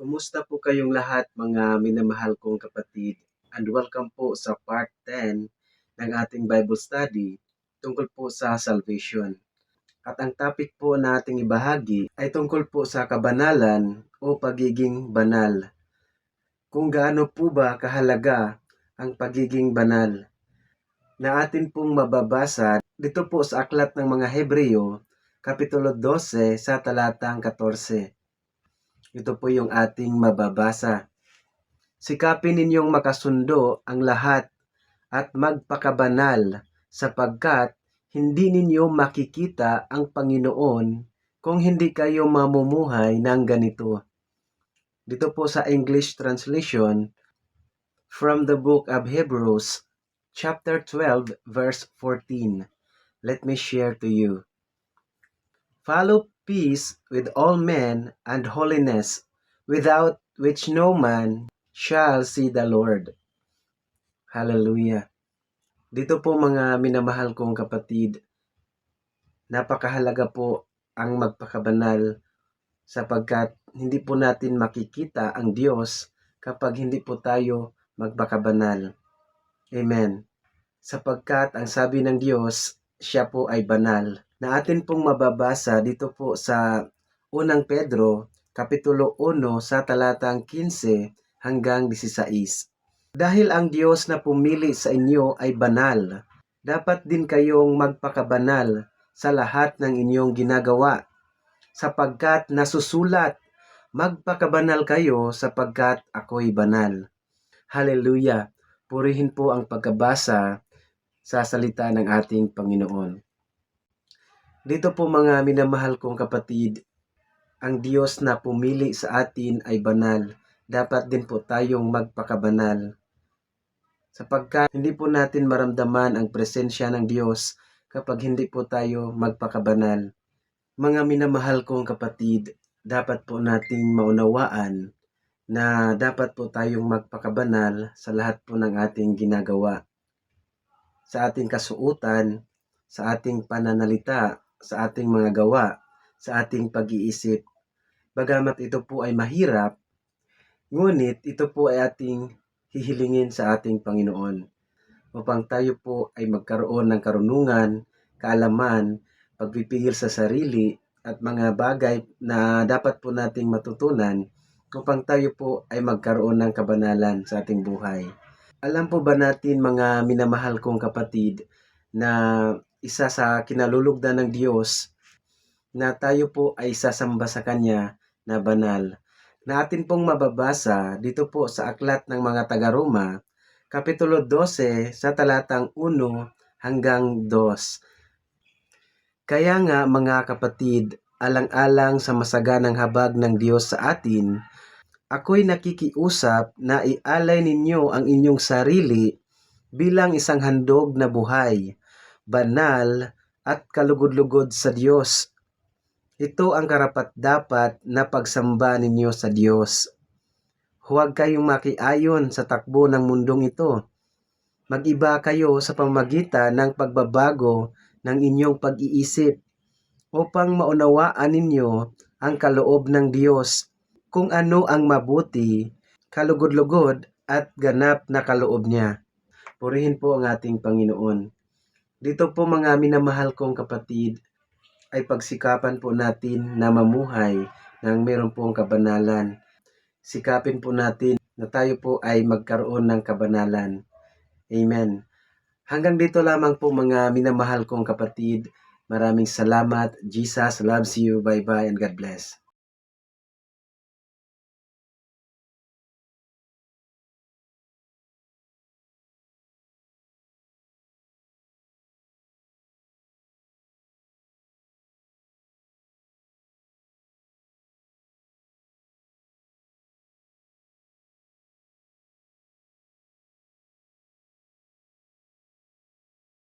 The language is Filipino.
Kumusta po kayong lahat mga minamahal kong kapatid? And welcome po sa part 10 ng ating Bible study tungkol po sa salvation. At ang topic po na ating ibahagi ay tungkol po sa kabanalan o pagiging banal. Kung gaano po ba kahalaga ang pagiging banal na atin pong mababasa dito po sa aklat ng mga Hebreo, Kapitulo 12 sa talatang 14. Ito po yung ating mababasa. Sikapin ninyong makasundo ang lahat at magpakabanal sapagkat hindi ninyo makikita ang Panginoon kung hindi kayo mamumuhay ng ganito. Dito po sa English translation from the book of Hebrews, chapter 12, verse 14. Let me share to you. Follow peace with all men and holiness, without which no man shall see the Lord. Hallelujah. Dito po mga minamahal kong kapatid, napakahalaga po ang magpakabanal sapagkat hindi po natin makikita ang Diyos kapag hindi po tayo magpakabanal. Amen. Sapagkat ang sabi ng Diyos, siya po ay banal. Na atin pong mababasa dito po sa unang Pedro, Kapitulo 1 sa talatang 15 hanggang 16. Dahil ang Diyos na pumili sa inyo ay banal, dapat din kayong magpakabanal sa lahat ng inyong ginagawa, sapagkat nasusulat, magpakabanal kayo sapagkat ako'y banal. Hallelujah! Purihin po ang pagkabasa sa salita ng ating Panginoon. Dito po mga minamahal kong kapatid, ang Diyos na pumili sa atin ay banal. Dapat din po tayong magpakabanal. Sapagkat hindi po natin maramdaman ang presensya ng Diyos kapag hindi po tayo magpakabanal. Mga minamahal kong kapatid, dapat po nating maunawaan na dapat po tayong magpakabanal sa lahat po ng ating ginagawa. Sa ating kasuotan, sa ating pananalita, sa ating mga gawa, sa ating pag-iisip. Bagamat ito po ay mahirap, ngunit ito po ay ating hihilingin sa ating Panginoon upang tayo po ay magkaroon ng karunungan, kaalaman, pagpipigil sa sarili at mga bagay na dapat po nating matutunan upang tayo po ay magkaroon ng kabanalan sa ating buhay. Alam po ba natin mga minamahal kong kapatid na isa sa kinalulugdan ng Diyos na tayo po ay sasamba sa Kanya na banal. Na atin pong mababasa dito po sa aklat ng mga taga-Roma, Kapitulo 12 sa talatang 1 hanggang 2. Kaya nga mga kapatid, alang-alang sa masaganang habag ng Diyos sa atin, ako'y nakikiusap na ialay ninyo ang inyong sarili bilang isang handog na buhay, banal at kalugod-lugod sa Diyos. Ito ang karapat-dapat na pagsamba ninyo sa Diyos. Huwag kayong makiayon sa takbo ng mundong ito. Mag-iba kayo sa pamamagitan ng pagbabago ng inyong pag-iisip upang maunawaan ninyo ang kaloob ng Diyos, kung ano ang mabuti, kalugod-lugod at ganap na kaloob niya. Purihin po ang ating Panginoon. Dito po mga minamahal kong kapatid, ay pagsikapan po natin na mamuhay ng meron pong kabanalan. Sikapin po natin na tayo po ay magkaroon ng kabanalan. Amen. Hanggang dito lamang po mga minamahal kong kapatid. Maraming salamat. Jesus loves you. Bye-bye and God bless.